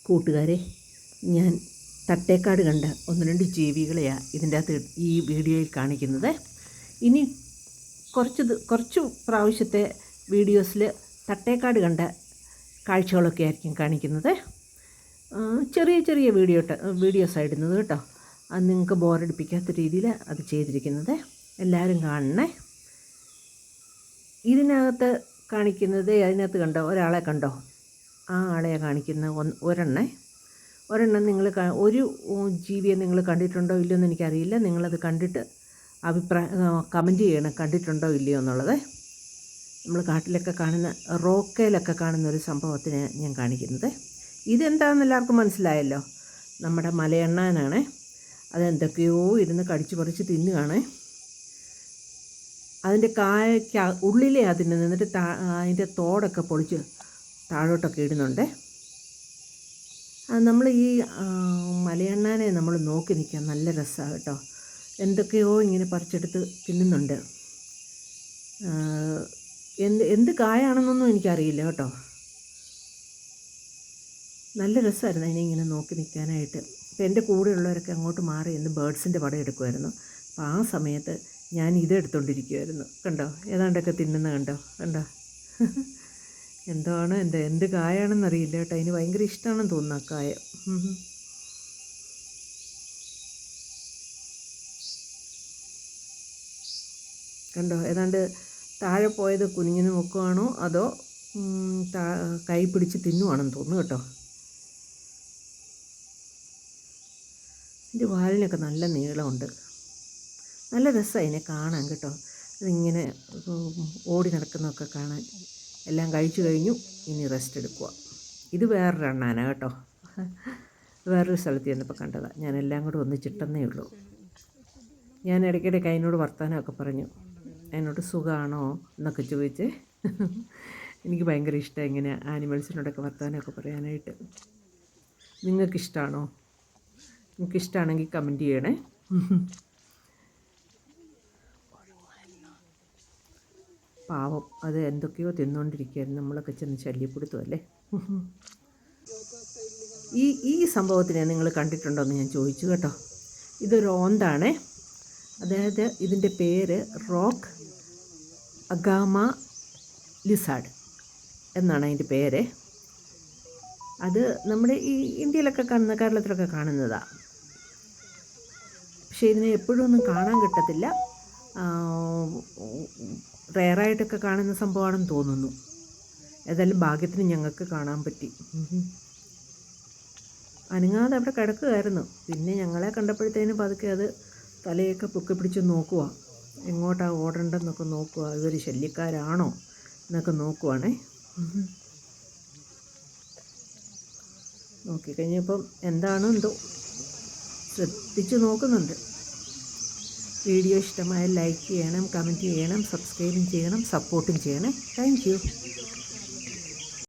കൂട്ടുകാരെ, ഞാൻ തട്ടേക്കാട് കണ്ട 1-2 ജീവികളെയാണ് ഇതിൻ്റെ അകത്ത് ഈ വീഡിയോയിൽ കാണിക്കുന്നത്. ഇനി കുറച്ച് പ്രാവശ്യത്തെ വീഡിയോസിൽ തട്ടേക്കാട് കണ്ട കാഴ്ചകളൊക്കെ ആയിരിക്കും കാണിക്കുന്നത്. ചെറിയ വീഡിയോസാണ് ഇടുന്നത് കേട്ടോ. അത് നിങ്ങൾക്ക് ബോറടിപ്പിക്കാത്ത രീതിയിൽ അത് ചെയ്തിരിക്കുന്നത്. എല്ലാവരും കാണണേ. ഇതിനകത്ത് കണ്ടോ, ഒരാളെ കണ്ടോ? ആ ആളെ കാണിക്കുന്ന ഒരെണ്ണം നിങ്ങൾ ഒരു ജീവിയെ നിങ്ങൾ കണ്ടിട്ടുണ്ടോ ഇല്ലയോ എന്ന് എനിക്കറിയില്ല. നിങ്ങളത് കണ്ടിട്ട് കമൻറ്റ് ചെയ്യണം, കണ്ടിട്ടുണ്ടോ ഇല്ലയോ എന്നുള്ളത്. നമ്മൾ കാട്ടിലൊക്കെ കാണുന്ന റോക്കയിലൊക്കെ കാണുന്ന ഒരു സംഭവത്തിന് ഞാൻ കാണിക്കുന്നത്. ഇതെന്താണെന്ന് എല്ലാവർക്കും മനസ്സിലായല്ലോ. നമ്മുടെ മലയണ്ണാനാണ്. അതെന്തൊക്കെയോ ഇരുന്ന് കടിച്ചു പറിച്ച് തിന്നുകയാണ്. അതിൻ്റെ ഉള്ളിലേ അതിന് നിന്നിട്ട് അതിൻ്റെ തോടൊക്കെ പൊളിച്ച് താഴോട്ടൊക്കെ ഇടുന്നുണ്ട്. നമ്മൾ ഈ മലയണ്ണാനെ നമ്മൾ നോക്കി നിൽക്കാൻ നല്ല രസമാണ് കേട്ടോ. എന്തൊക്കെയോ ഇങ്ങനെ പറിച്ചെടുത്ത് തിന്നുന്നുണ്ട്. എന്ത് കായാണെന്നൊന്നും എനിക്കറിയില്ല കേട്ടോ. നല്ല രസമായിരുന്നു അതിനെ ഇങ്ങനെ നോക്കി നിൽക്കാനായിട്ട്. അപ്പോൾ എൻ്റെ കൂടെയുള്ളവരൊക്കെ അങ്ങോട്ട് മാറി എന്ന് ബേഡ്സിൻ്റെ പടം എടുക്കുമായിരുന്നു. അപ്പോൾ ആ സമയത്ത് ഞാൻ ഇതെടുത്തോണ്ടിരിക്കുമായിരുന്നു. കണ്ടോ, ഏതാണ്ടൊക്കെ തിന്നുന്ന കണ്ടോ. എന്ത് കായാണെന്നറിയില്ല കേട്ടോ. അതിന് ഭയങ്കര ഇഷ്ടമാണെന്ന് തോന്നുന്നു ആ കായ. കണ്ടോ, ഏതാണ്ട് താഴെ പോയത് കുനിഞ്ഞു നോക്കുകയാണോ അതോ കൈ പിടിച്ച് തിന്നുവാണെന്ന് തോന്നുന്നു കേട്ടോ. എൻ്റെ വാലിനൊക്കെ നല്ല നീളമുണ്ട്. നല്ല രസമാണ് അതിനെ കാണാൻ കേട്ടോ. അതിങ്ങനെ ഓടി നടക്കുന്നതൊക്കെ കാണാൻ. എല്ലാം കഴിച്ചു കഴിഞ്ഞു, ഇനി റെസ്റ്റ് എടുക്കുക. ഇത് വേറൊരു അണ്ണാനാണ് കേട്ടോ. വേറൊരു സ്ഥലത്ത് ചെന്നപ്പോൾ കണ്ടതാണ്. ഞാൻ എല്ലാം കൂടെ ഒന്നിച്ചിട്ടെന്നേ ഉള്ളൂ. ഞാൻ ഇടയ്ക്കിടയ്ക്ക് അതിനോട് വർത്തമാനമൊക്കെ പറഞ്ഞു. അതിനോട് സുഖമാണോ എന്നൊക്കെ ചോദിച്ച്. എനിക്ക് ഭയങ്കര ഇഷ്ടമാണ് ഇങ്ങനെ ആനിമൽസിനോടൊക്കെ വർത്തമാനമൊക്കെ പറയാനായിട്ട്. നിങ്ങൾക്കിഷ്ടമാണോ? നിങ്ങൾക്കിഷ്ടമാണെങ്കിൽ കമൻറ്റ് ചെയ്യണേ. പാവം, അത് എന്തൊക്കെയോ തിന്നുകൊണ്ടിരിക്കുകയായിരുന്നു. നമ്മളൊക്കെ ചെന്ന് ശല്യപ്പെടുത്തുമല്ലേ. ഈ സംഭവത്തിനെ നിങ്ങൾ കണ്ടിട്ടുണ്ടോ എന്ന് ഞാൻ ചോദിച്ചു കേട്ടോ. ഇതൊരു ഓന്താണ്. അതായത് ഇതിൻ്റെ പേര് റോക്ക് അഗാമ ലിസാർഡ് എന്നാണ് അതിൻ്റെ പേര്. അത് നമ്മുടെ ഈ ഇന്ത്യയിലൊക്കെ കാണുന്ന, കേരളത്തിലൊക്കെ കാണുന്നതാണ്. പക്ഷേ ഇതിനെ എപ്പോഴും ഒന്നും കാണാൻ കിട്ടത്തില്ല. റെയറായിട്ടൊക്കെ കാണുന്ന സംഭവമാണെന്ന് തോന്നുന്നു. ഏതായാലും ഭാഗ്യത്തിന് ഞങ്ങൾക്ക് കാണാൻ പറ്റി. അനങ്ങാതെ അവിടെ കിടക്കുകയായിരുന്നു. പിന്നെ ഞങ്ങളെ കണ്ടപ്പോഴത്തേനും പതുക്കെ അത് തലയൊക്കെ പൊക്കി പിടിച്ച് നോക്കുക, എങ്ങോട്ടാണ് ഓടേണ്ടതെന്നൊക്കെ നോക്കുക. ഇവർ ശല്യക്കാരാണോ എന്നൊക്കെ നോക്കുവാണേ. നോക്കിക്കഴിഞ്ഞപ്പം എന്താണോ എന്തോ ശ്രദ്ധിച്ച് നോക്കുന്നുണ്ട്. വീഡിയോ ഇഷ്ടമായ ലൈക്ക് ചെയ്യണം, കമൻറ്റ് ചെയ്യണം, സബ്സ്ക്രൈബും ചെയ്യണം, സപ്പോർട്ടും ചെയ്യണേ. Thank you.